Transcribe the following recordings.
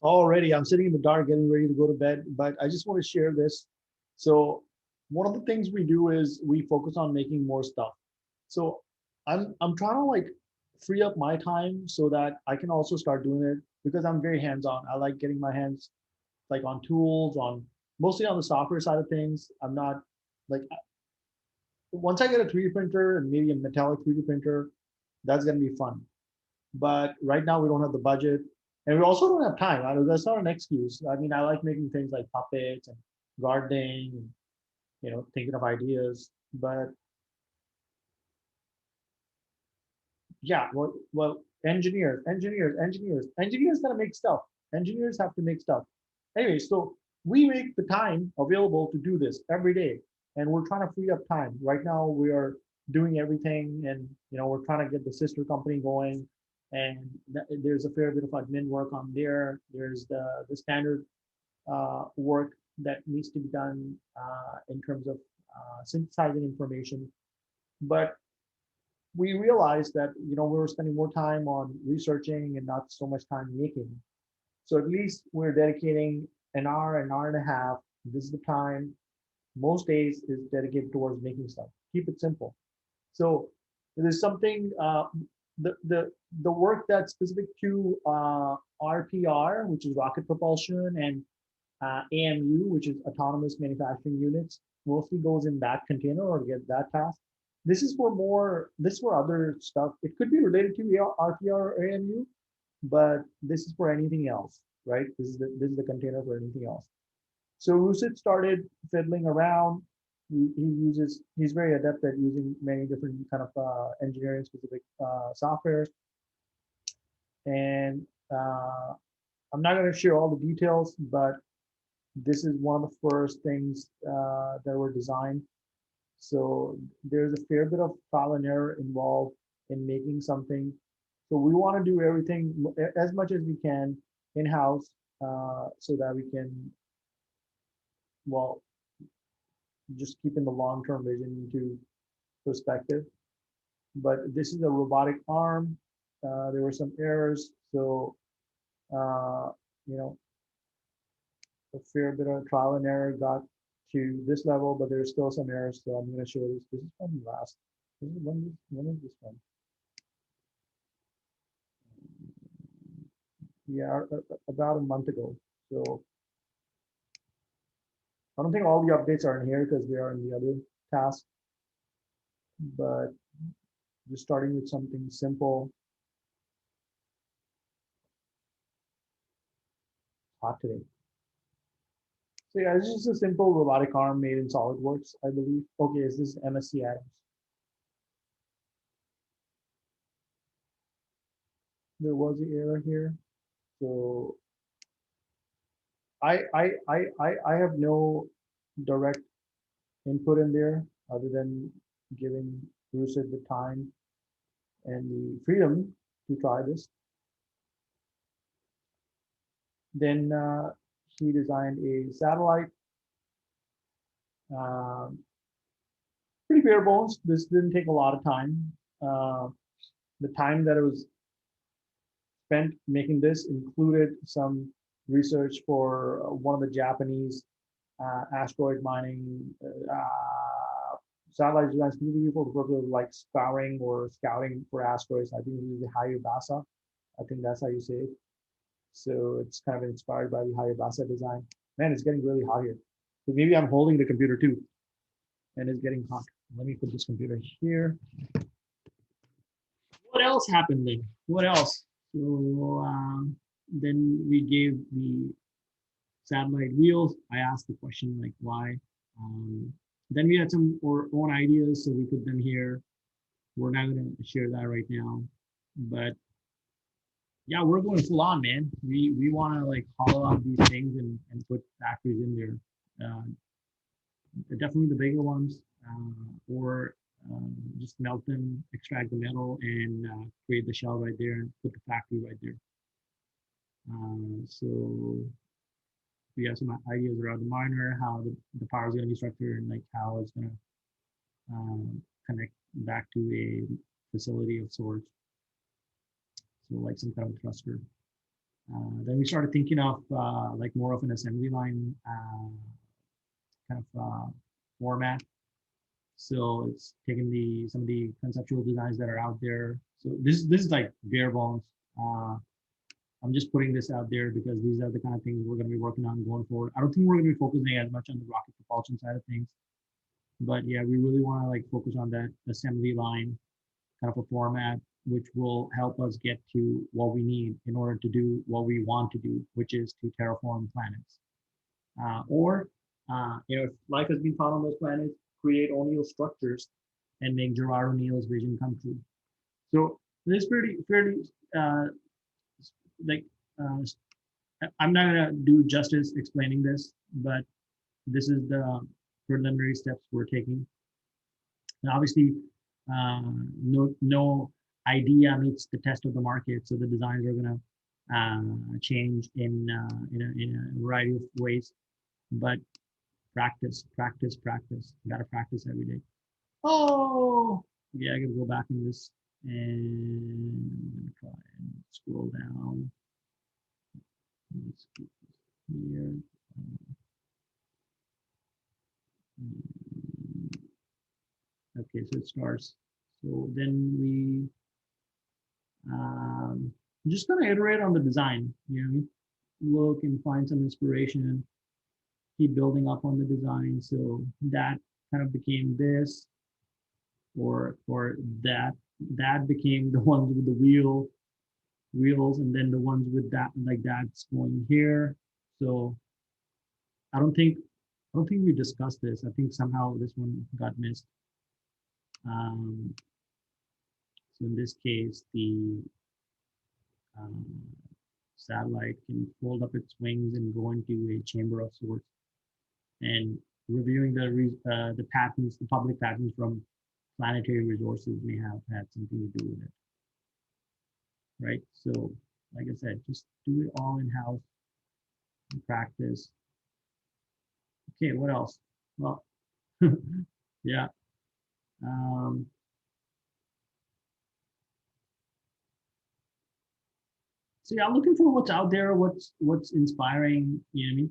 Already, I'm sitting in the dark, getting ready to go to bed, but I just want to share this. So, one of the things we do is we focus on making more stuff. So, I'm trying to like free up my time so that I can also start doing it because I'm very hands-on. I like getting my hands like on tools, on mostly on the software side of things. I'm not like once I get a 3D printer and maybe a metallic 3D printer, that's gonna be fun. But right now we don't have the budget, and we also don't have time. That's not an excuse. I mean, I like making things like puppets and gardening, and, thinking of ideas. But yeah, well, engineers gotta make stuff. Engineers have to make stuff. Anyway, so we make the time available to do this every day, and we're trying to free up time. Right now, we are doing everything, and we're trying to get the sister company going. And there's a fair bit of admin work on there. There's the standard work that needs to be done in terms of synthesizing information. But we realized that we were spending more time on researching and not so much time making. So at least we're dedicating an hour and a half. This is the time. Most days is dedicated towards making stuff. Keep it simple. So there's something the work that's specific to RPR, which is rocket propulsion, and AMU, which is autonomous manufacturing units, mostly goes in that container or get that task. This is for more. This is for other stuff. It could be related to RPR or AMU, but this is for anything else, right? This is the container for anything else. So Rusith started fiddling around. He's very adept at using many different kind of engineering specific softwares, and I'm not going to share all the details, but this is one of the first things that were designed. So there's a fair bit of trial and error involved in making something. So we want to do everything as much as we can in-house so that we can, well, just keeping the long-term vision into perspective. But this is a robotic arm. There were some errors, so uh, you know a fair bit of trial and error got to this level, but there's still some errors. So I'm going to show this. This is from last. This is when is this one? Yeah, about a month ago. So I don't think all the updates are in here because they are in the other task, but just starting with something simple. Hot today. So yeah, it's just a simple robotic arm made in SolidWorks, I believe. Okay, is this MSC Adams? There was an error here. So I have no direct input in there other than giving Rusith the time and the freedom to try this. Then he designed a satellite. Um, Pretty bare bones. This didn't take a lot of time. Uh, the time that it was spent making this included some research for one of the Japanese asteroid mining satellite design specifically for the purpose of like scouring or scouting for asteroids. I think it was the Hayabasa. I think that's how you say it. So it's kind of inspired by the Hayabasa design. Man, it's getting really hot here. So maybe I'm holding the computer too, and it's getting hot. Let me put this computer here. What else happened then? What else? So then we gave the satellite wheels. I asked the question like why. Then we had some our own ideas, so we put them here. We're not going to share that right now, but yeah, we're going full on, man. We want to like hollow out these things and put factories in there. Definitely the bigger ones, or just melt them, extract the metal, and create the shell right there and put the factory right there. So we have some ideas around the miner, how the power is going to be structured, and like how it's going to connect back to a facility of sorts. So like some kind of thruster. Then we started thinking of like more of an assembly line kind of format. So it's taken some of the conceptual designs that are out there. So this is like bare bones. I'm just putting this out there because these are the kind of things we're going to be working on going forward. I don't think we're going to be focusing as much on the rocket propulsion side of things, but yeah, we really want to like focus on that assembly line kind of a format, which will help us get to what we need in order to do what we want to do, which is to terraform planets. Or if life has been found on those planets, create O'Neill structures and make Gerard O'Neill's vision come true. So this fairly uh, like uh, I'm not gonna do justice explaining this, but this is the preliminary steps we're taking. And obviously, no idea meets the test of the market, so the designs are gonna change in a variety of ways. But practice, practice, practice. You gotta practice every day. Oh, yeah, I gotta go back in this and try and scroll down. Let's keep this here. Okay, so it starts. So then we just gonna iterate on the design. Look and find some inspiration, keep building up on the design. So that kind of became this, or that became the ones with the wheels, and then the ones with that like that's going here. So I don't think we discussed this. I think somehow this one got missed. Um, so in this case, the um, satellite can fold up its wings and go into a chamber of sorts. And reviewing the patents, the public patents from planetary resources may have had something to do with it, right? So, like I said, just do it all in house and practice. Okay, what else? Well, yeah. Um, so yeah, I'm looking for what's out there, what's inspiring. You know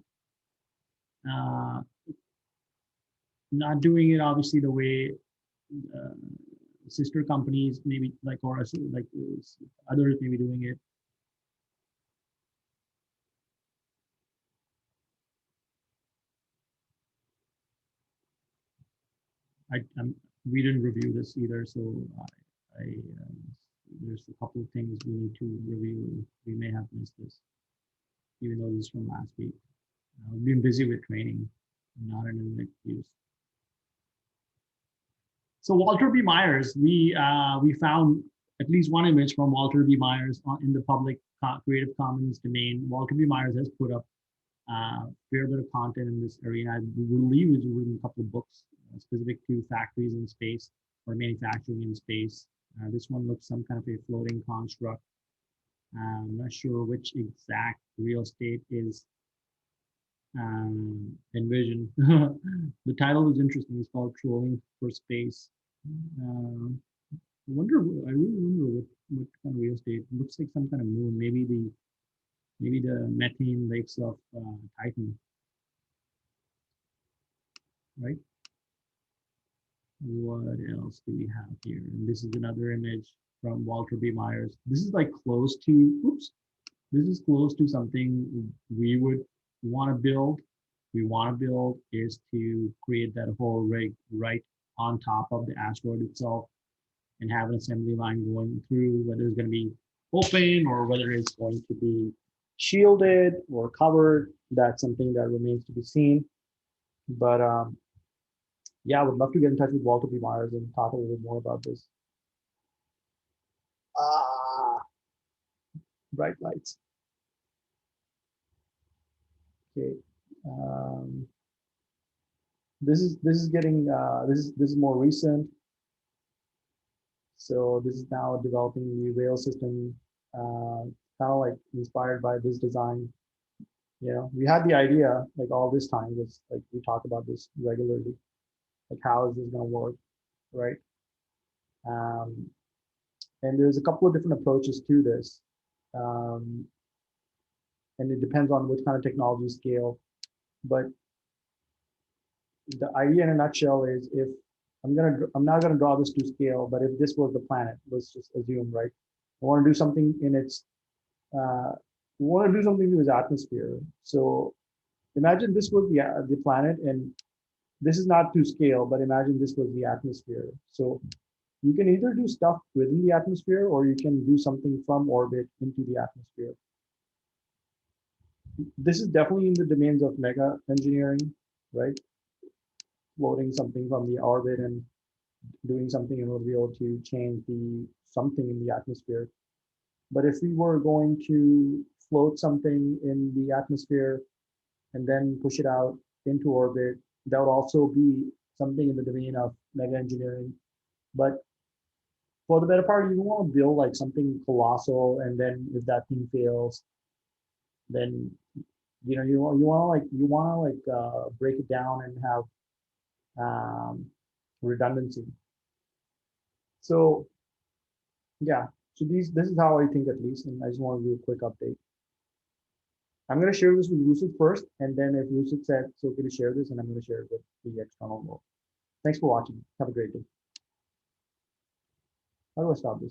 what I mean? Not doing it obviously the way uh, sister companies maybe like or like others maybe doing it. We didn't review this either, so I there's a couple of things we need to review. We may have missed this, even though this is from last week. I've been busy with training, not an excuse. So Walter B. Myers, we found at least one image from Walter B. Myers in the public Creative Commons domain. Walter B. Myers has put up fair bit of content in this arena. I believe he's written a couple of books specific to factories in space or manufacturing in space. This one looks some kind of a floating construct. I'm not sure which exact real estate is envisioned. The title was interesting. It's called Trolling for Space. I really wonder what kind of real estate. It looks like some kind of moon. Maybe the methane lakes of Titan, right? What else do we have here? And this is another image from Walter B. Myers. This is like close to, oops, this is close to something we would want to build. We want to build is to create that whole rig right on top of the asteroid itself and have an assembly line going through, whether it's going to be open or whether it's going to be shielded or covered. That's something that remains to be seen. But yeah, I would love to get in touch with Walter B. Myers and talk a little bit more about this. Ah, bright lights. Okay. Um, this is getting this is more recent. So this is now developing the rail system, kind of like inspired by this design. We had the idea like all this time. Was like we talk about this regularly. Like how is this going to work, right? Um, and there's a couple of different approaches to this. Um, and it depends on which kind of technology scale. But the idea in a nutshell is, if I'm not gonna draw this to scale, but if this was the planet, let's just assume, right? I want to do something in its we want to do something to its atmosphere. So imagine this was the planet, and this is not to scale, but imagine this was the atmosphere. So you can either do stuff within the atmosphere, or you can do something from orbit into the atmosphere. This is definitely in the domains of mega engineering, right? Floating something from the orbit and doing something in order to be able to change the something in the atmosphere. But if we were going to float something in the atmosphere and then push it out into orbit, that would also be something in the domain of mega engineering. But for the better part, you want to build like something colossal, and then if that thing fails, then you want to break it down and have redundancy. So yeah, so this is how I think, at least, and I just want to do a quick update. I'm going to share this with Rusith first, and then if Rusith said it's okay to share this, and I'm going to share it with the external world. Thanks for watching. Have a great day. How do I stop this?